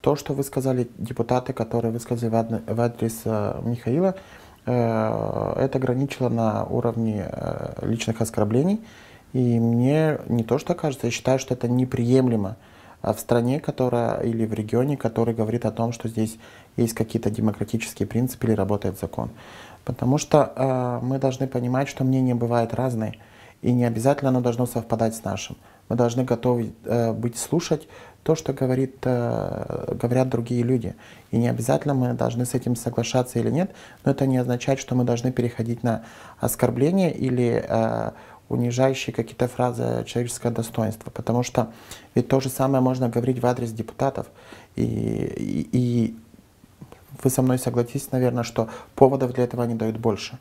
То, что вы сказали, депутаты, которые высказали в адрес Михаила, это граничило на уровне личных оскорблений. И мне не то, что кажется, я считаю, что это неприемлемо в стране, которая или в регионе, который говорит о том, что здесь есть какие-то демократические принципы или работает закон. Потому что мы должны понимать, что мнения бывают разные, и не обязательно оно должно совпадать с нашим. Мы должны готовы быть слушать то, что говорят другие люди. И не обязательно мы должны с этим соглашаться или нет, но это не означает, что мы должны переходить на оскорбления или унижающие какие-то фразы человеческого достоинства. Потому что ведь то же самое можно говорить в адрес депутатов. И вы со мной согласитесь, наверное, что поводов для этого они дают больше.